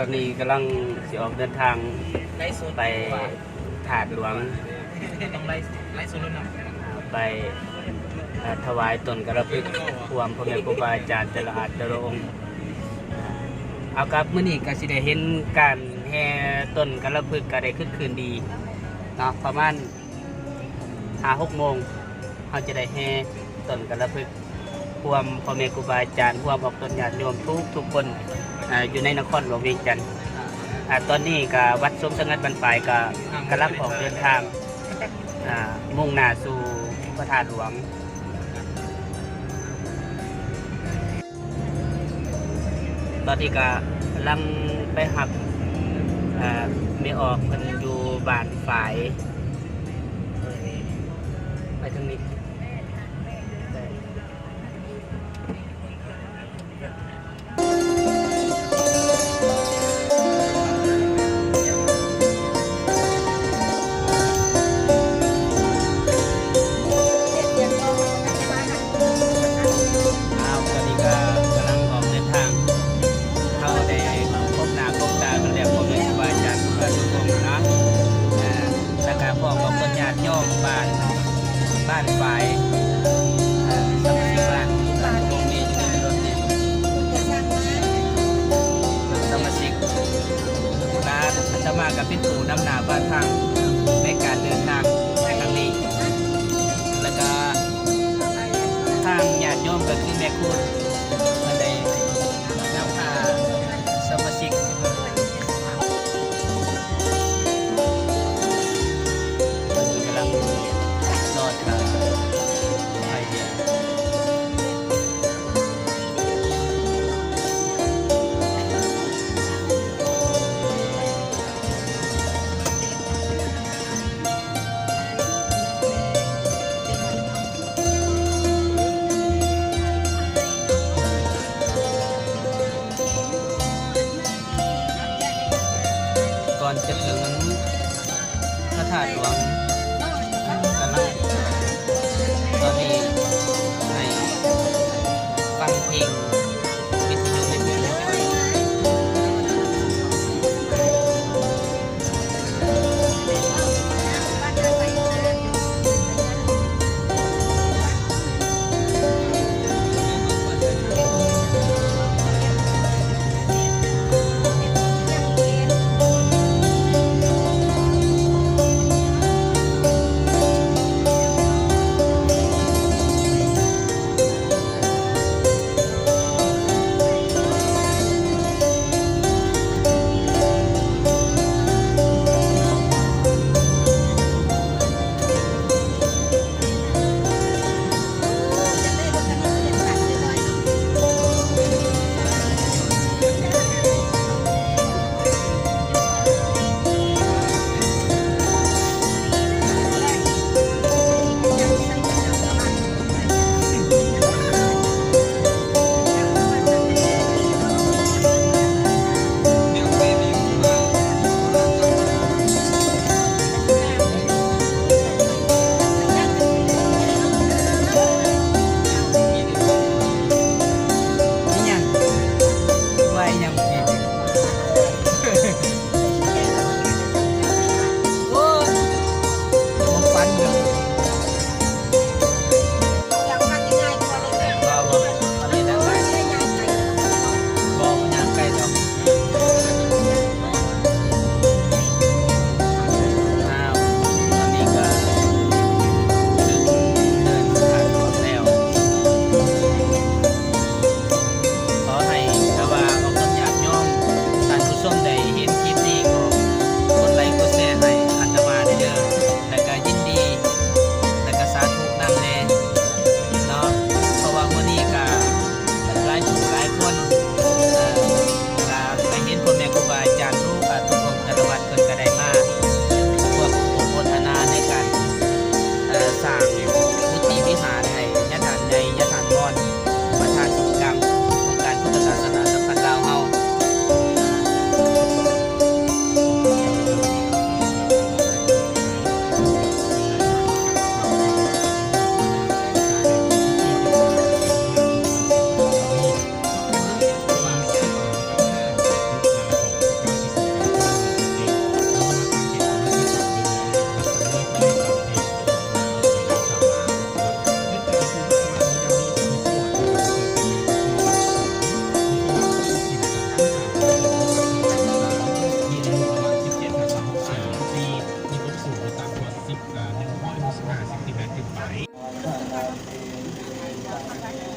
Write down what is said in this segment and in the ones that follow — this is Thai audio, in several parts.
อนนี้กำลังสิออกเดินทางไปถาดหลวงต้องไล่โซโล่นะ ไปถวายตนกระพึกรวมพ่อแม่ครูบาอาจารย์แต่ละอาจแต่ละองค์เอาครับมื้อนี้ก็สิได้เห็นการแห่ต้นกระพึกก็ได้ขึ้นคืนดีเนาะประมาณ 5-6 โมงเขาจะได้แห่ต้นกระพึกรวมพ่อแม่ครูบาอาจารย์รวมออกต้นญาติโยมทุกคนอยู่ในนครหลวงเวียงจันทร์ตอนนี้ก็วัดสมสงัดบรรปลายก็กำลังออกเดินทางมุ่งหน้าสู่พระธาตุหลวงตอนนี้ก็กำลังไปหับไม่ออกเพิ่นอยู่บ้านฝายไปทางนี้บ้านฝ่ายสมาชิกบ้านวงนี้อยู่ในรถนี่สมาชิกร้านจะมากับเป็นตู่น้ำหนาบ้านทางในการเดินทางในครั้งนี้แล้วก็ทางญาติโยมก็คือแม่คุณมาได้นำพาสมาชิก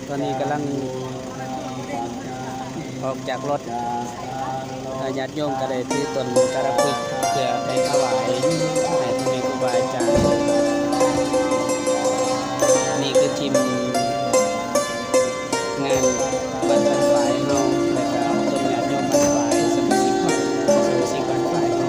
ตอนนี้กำลังออกจากรถญาติโยมก็ได้ถือต้นกระพึกเพื่อไปถวายให้พ่อแม่ครูบาอาจารย์นี่คือทีมงานบ้านบ้านฝ่ายเฮาแล้วก็ต้นญาติโยมบ้านฝ่ายสมาชิกบ้านฝ่ายเฮา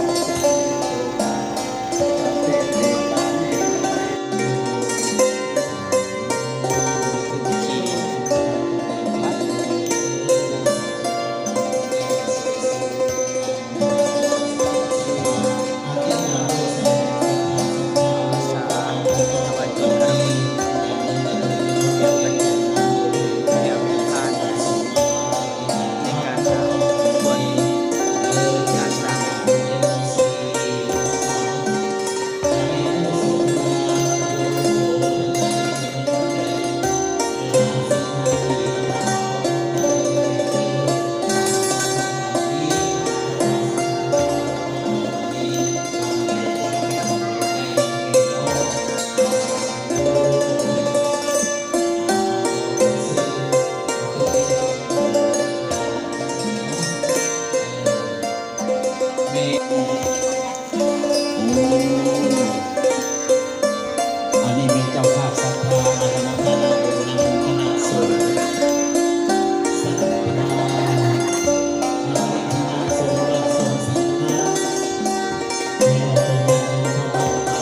อันนี้มีเจ้าภาพศรัทธานะครับคณะคณะสงฆ์ศรัทธาคณะสงฆ์และสงฆ์ศรัทธาเมื่อเป็นงานเข้ามา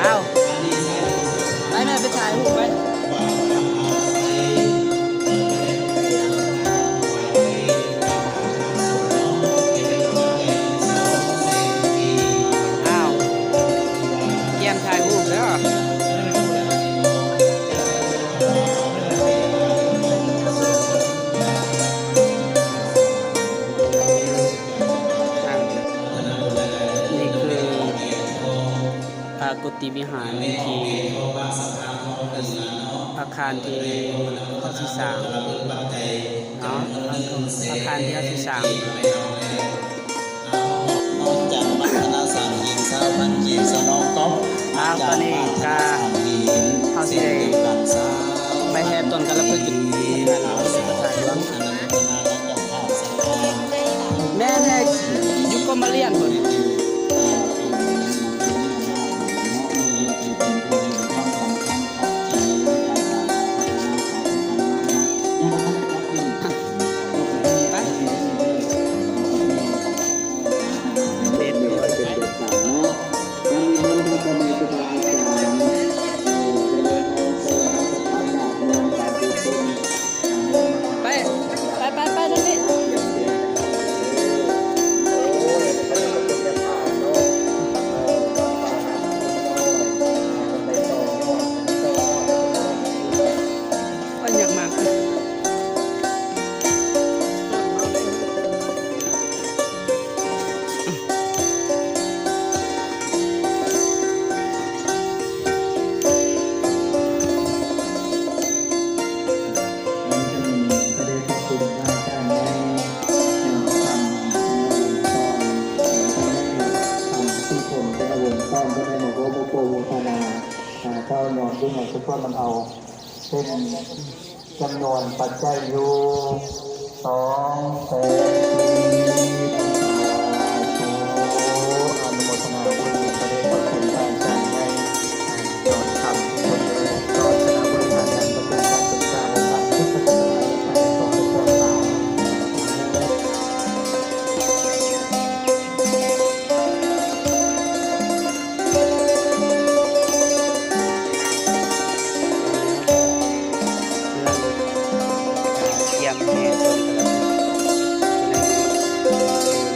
เอาไปแม่ไปถ่ายรูปไปเอาเตรียมถ่ายรูปแล้วนี่คือกุฏิวิหารที่อาคารที่เขาที่สร้างเนาะอาคารที่เขาที่สร้าง น้องจากบ้านคณะสังหญิงสาวพันจีบสนองก๊อฟ ตอนนี้ก็เขาสิได้ไปแห่ต้นกระพึกประธานหลวงแม่แท้ยุคก็มาเรียนพุ่นไปทางนี้มันอยากมากเจ้าหนอนด้วยหน่อยทุกคนมันเอาเป็นจำนวนปัจจัยอยู่200,000อนุโมทนาบุญประเดชพระคุณทางการในยอดคำคนเดียวก็ชนะบริหารการประชุมการศึกษาและการพุทธศาสนาของทุกคนมาเตรียมแห่ต้นกระพึก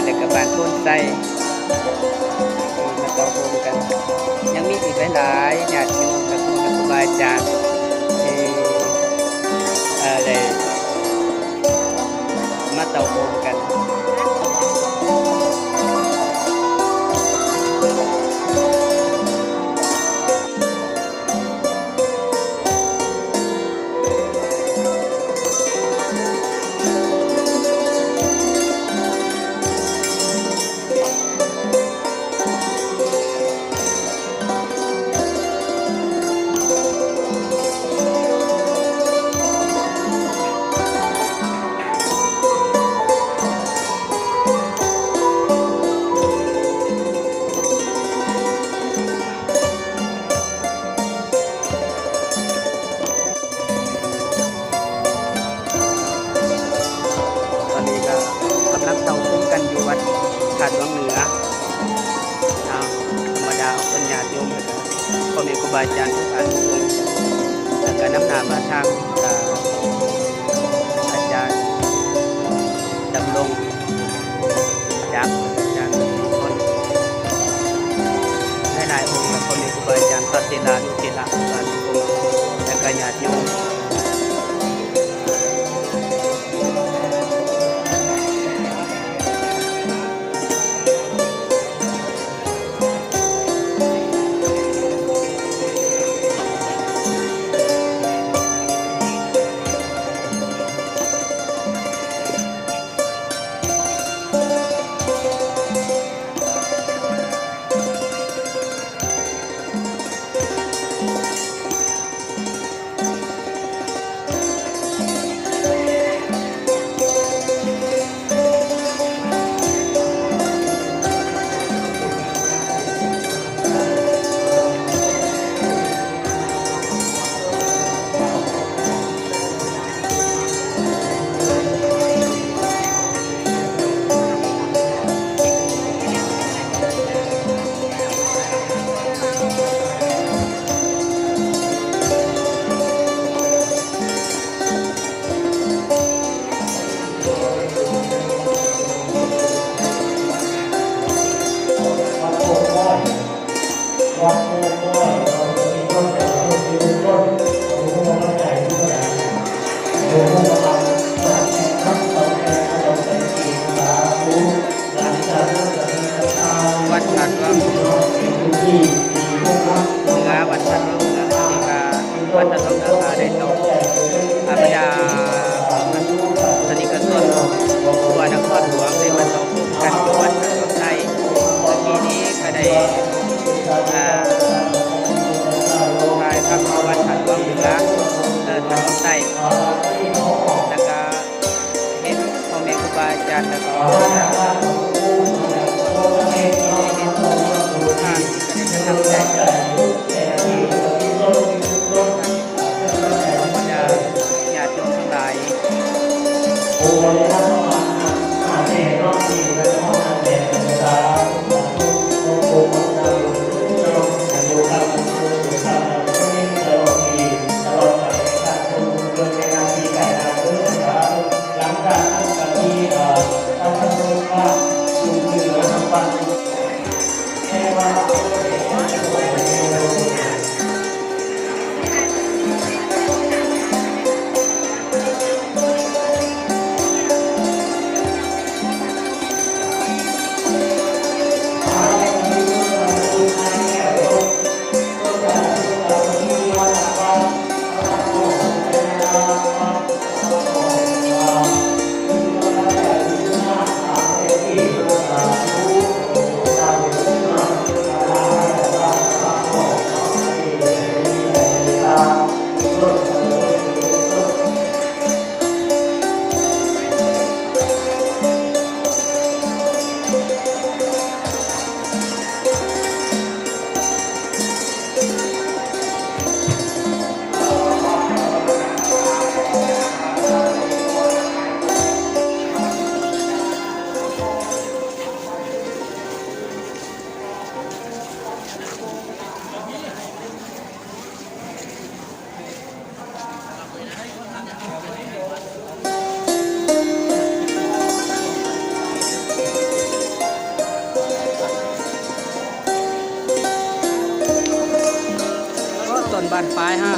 แล้วก็บ้านโพนไซมาต่อโฮมกันยังมีอีกหลายๆญาติโยมกับครูบาอาจารย์ที่ได้มาต่อโฮมกันตอนนี้ก็กำลังเตาคุ้มกันอยู่วัดถาดวังเหนือธรรมดาเอาเป็นญาติโยมแล้วก็พ่อแม่ครูบาอาจารย์ทุกท่านทุกองค์แล้วก็น้ำหนามาทางอาจารย์ดำรงยักษ์อาจารย์คนหลายๆองค์และพ่อแม่ครูบาอาจารย์พระเทรานุเทระทุกท่านทุกองค์และก็ญาติโยม วัดถัดว่าเหนือวัดถัดว่าเหนือที่กาวัดถัดว่าเหนือได้ตกอาบดาสนิกชนตัวนครหลวงได้มาต่อพบกันที่วัดถัดว่าไทยเมื่อกี้นี้ก็ได้ทายทำวัดถัดว่าเหนือถัดว่าไทยแล้วก็เห็นพ่อแม่ครูบาอาจารย์แล้วก็ทำใจญาติโยมทั้งหลาย ายฮะ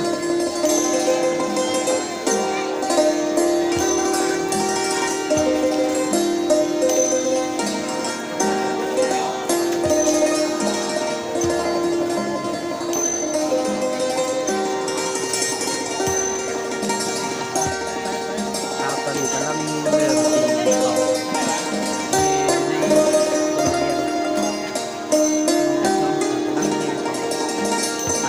เอาตอนนี้กำลังเริ่มตีเขาในโรงเรียนและน้องกำลังเรียนเขาไป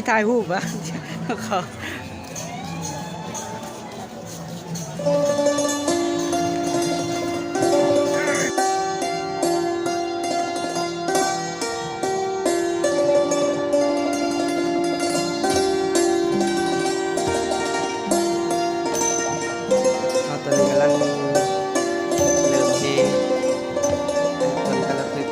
ถ่ายรูปวะขอเอาตอนนี้กำลังเริ่มเทต้นกระพึก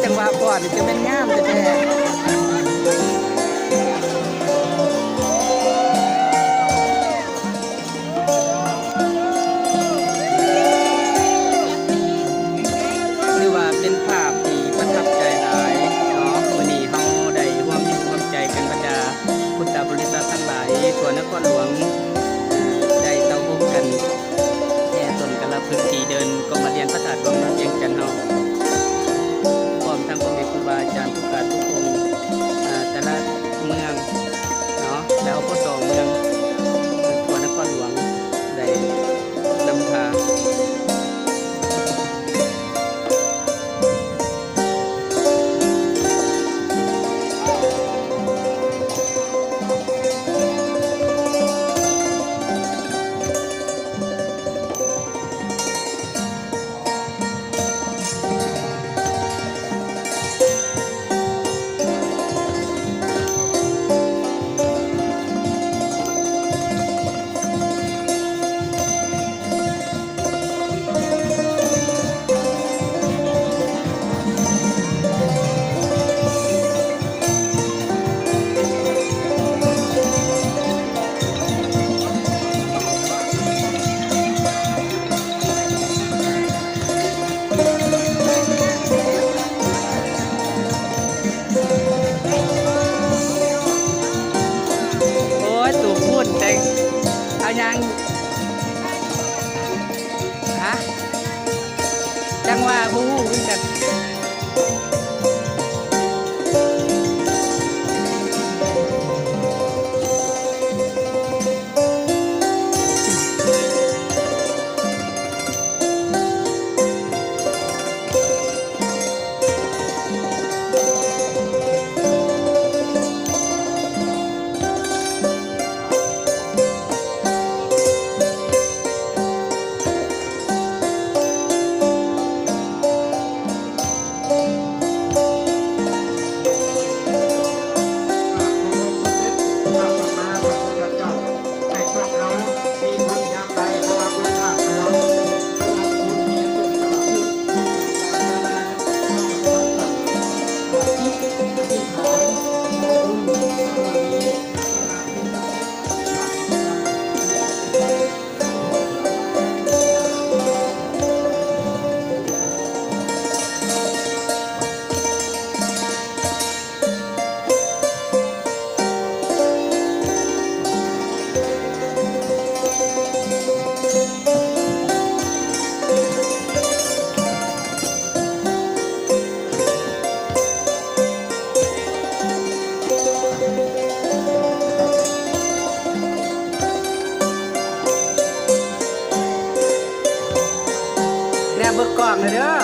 จังหวะก่อนจะเป็นงามแท้หรือว่าเป็นภาพที่ประทับใจหลายเนาะวันนี้เราได้ร่วมยิ้มร่วมใจกันบรรดาพุทธบริษัททั้งหลายตัวนครหลวงได้เต้าพบกันแห่ต้นกระพึกที่เดินก็มาเรียนพระธาตุหลวงน้ำเพียงกันเนาะทั้งพ่อแม่ครูบาอาจารย์ทุกการทุกองค์แต่ละเมืองเนาะแล้วก็สองเมืองตัวนครหลวงได้นำพาจังว่าบู๊กันเบิกกล่องเลยเด้อ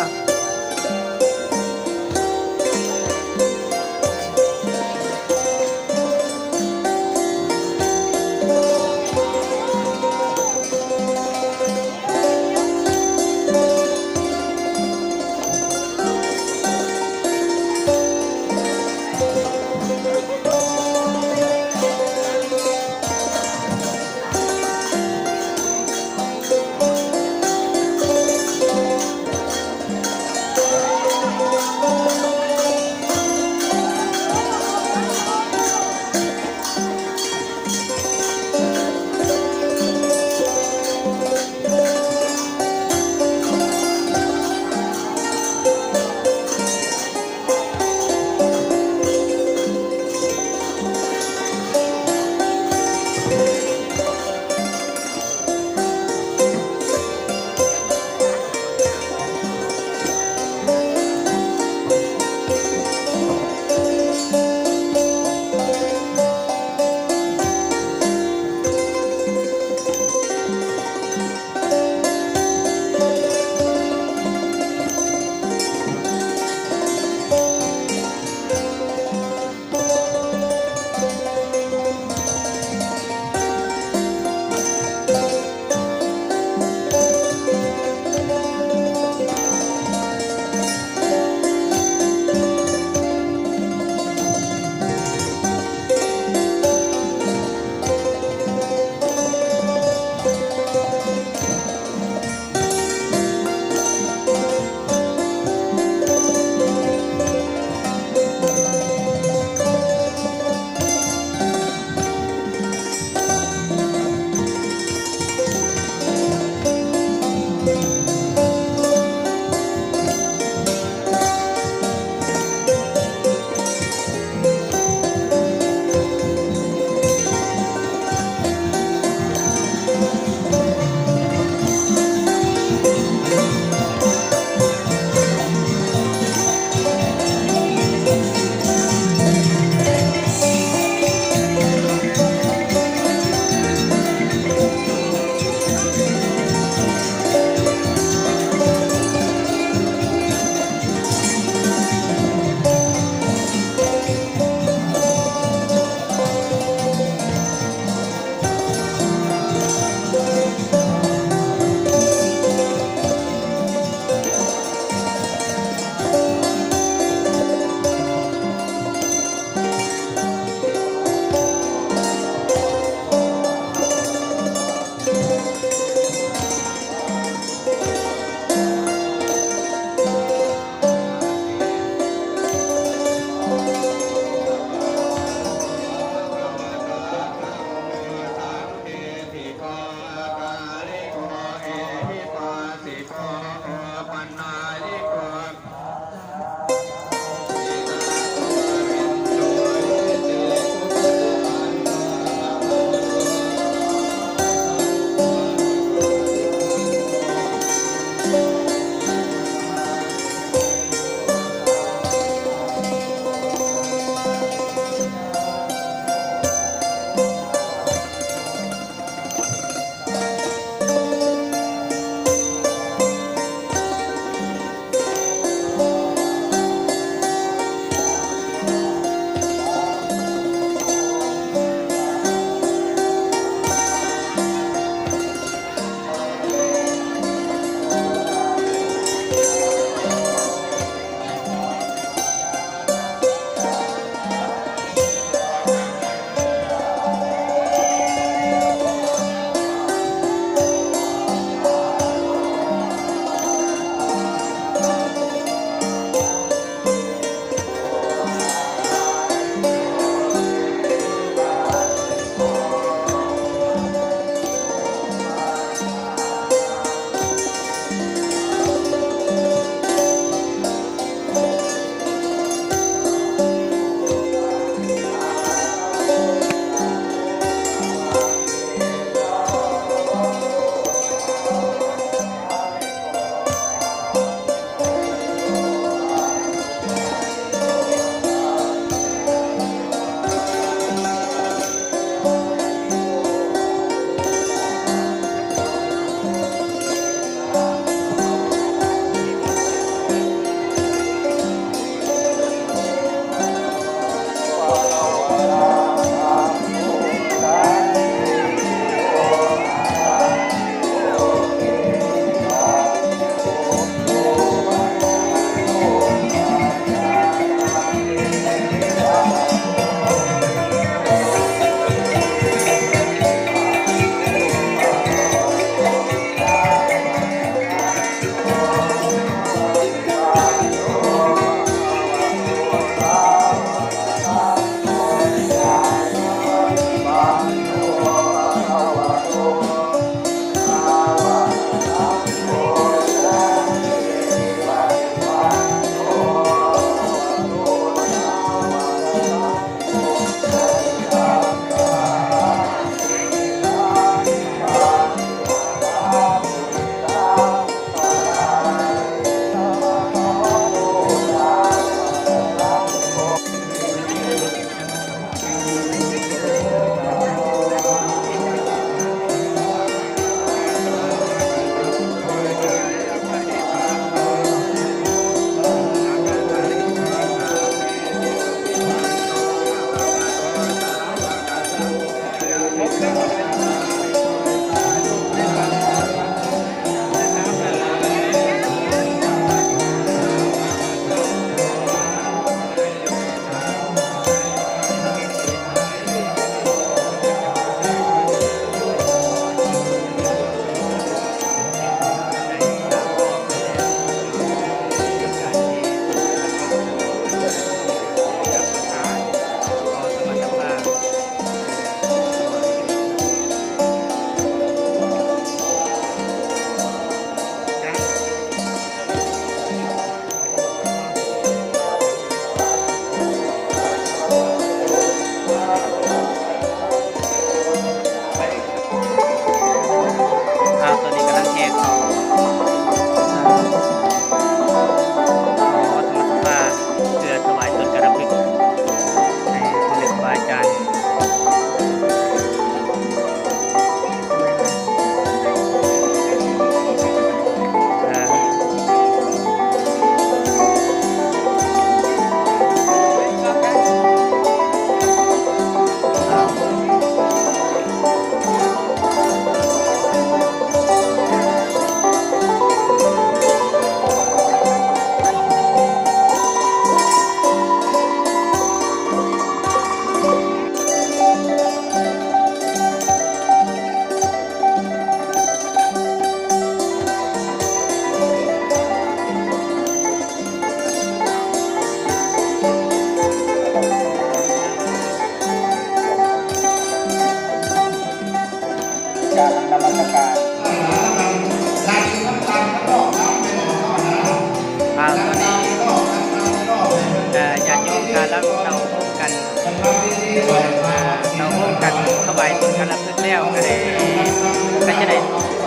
วายต้นกระพึกแล้วก็จะได้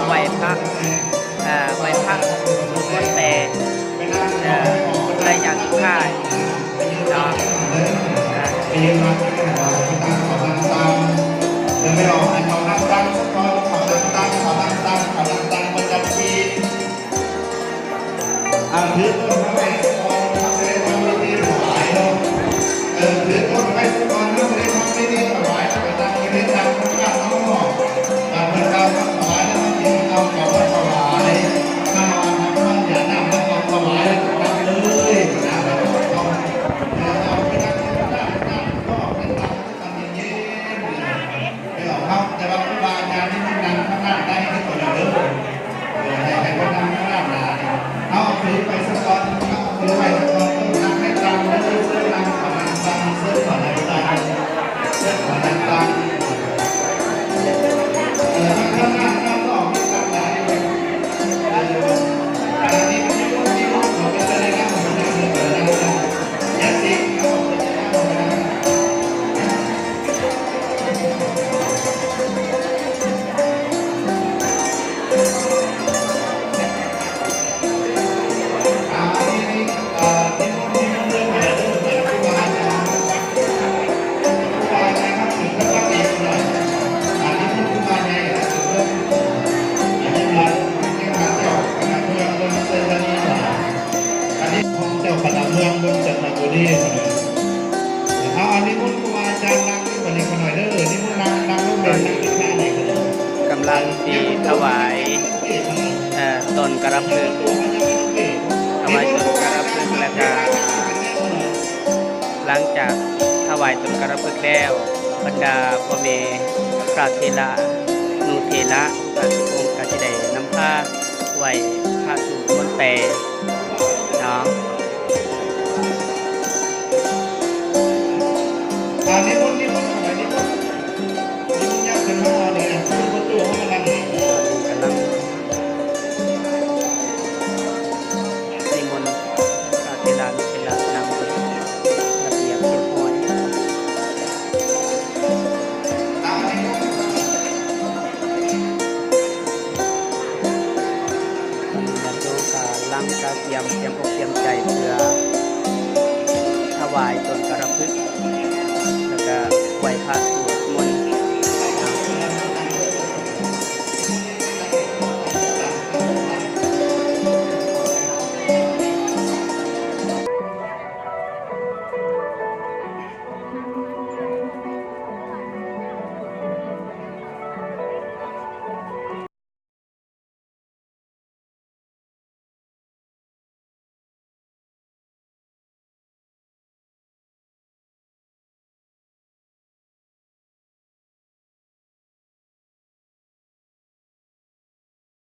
ไหวพระไหวพระม้วนแต่ในอย่างสุดท้ายเนาะ ไม่ออกให้เขานั่งตั้งเขานั่งตั้งเขานั่งตั้งเขานั่งตั้งประจำปีถือต้นไม้สุกรทำให้ทำดีถวายเราถือต้นไม้สุกรทำให้ทำดีถวายไปตั้งที่ได้ตั้งข้างนอกการเปิดการถวายแล้วมันยิ่งเอาเก่าถวายถ้าทำมันอย่านั่งแล้วถวายตั้งเลยนะเราเอาไปตั้งที่ตั้งก็เป็นตั้งตั้งเย็นๆไม่ออกครับแต่ว่าครูบาอาจารย์ที่นั่งข้างหน้าได้ที่ตัวเราเด้อให้คนนั่งข้างหน้ามาเอาถือไปสักก้อนถือไปสักก้อนต้องนั่งให้ตามแล้วเสื้อนั่งขอนั่งตามเสื้อขอนั่งตามเสื้อขอนั่งตามข้างหน้าข้างนอกไม่ตามได้อันนี้ที่ขอเป็นอะไรนะผมนั่งนั่งยัดสิเอาไปนั่งเจ้าคณะเมืองบนจันทบุรีเอาอันนี้มุนครูอาจารย์นั่งที่วันนี้ขน่อยเด้อนี่มุนนั่งรูปเด่นนั่งที่ข้างไหนกันเลย กำลังที่ถวายต้นกระพึกถวายต้นกระพึกแล้วก็หลังจากถวายต้นกระพึกแล้วบรรดาพ่อแม่พระเทระนูเทระพระสุองค์ก็จะได้นำผ้าไหวผ้าสู่ม้วนแปรเนาะ นี่มุนอะไรนี่มุนยักษ์ขึ้นมาเลยนะคือประตูห้องนั่ง กำลังนิมนต์พระเทระนุเทระนำระเบียบเรียบร้อย แล้วก็ลังกาเตรียมอกเตรียมใจเพื่อถวายต้นกระพึกแล้วก็ไหว้พระสวด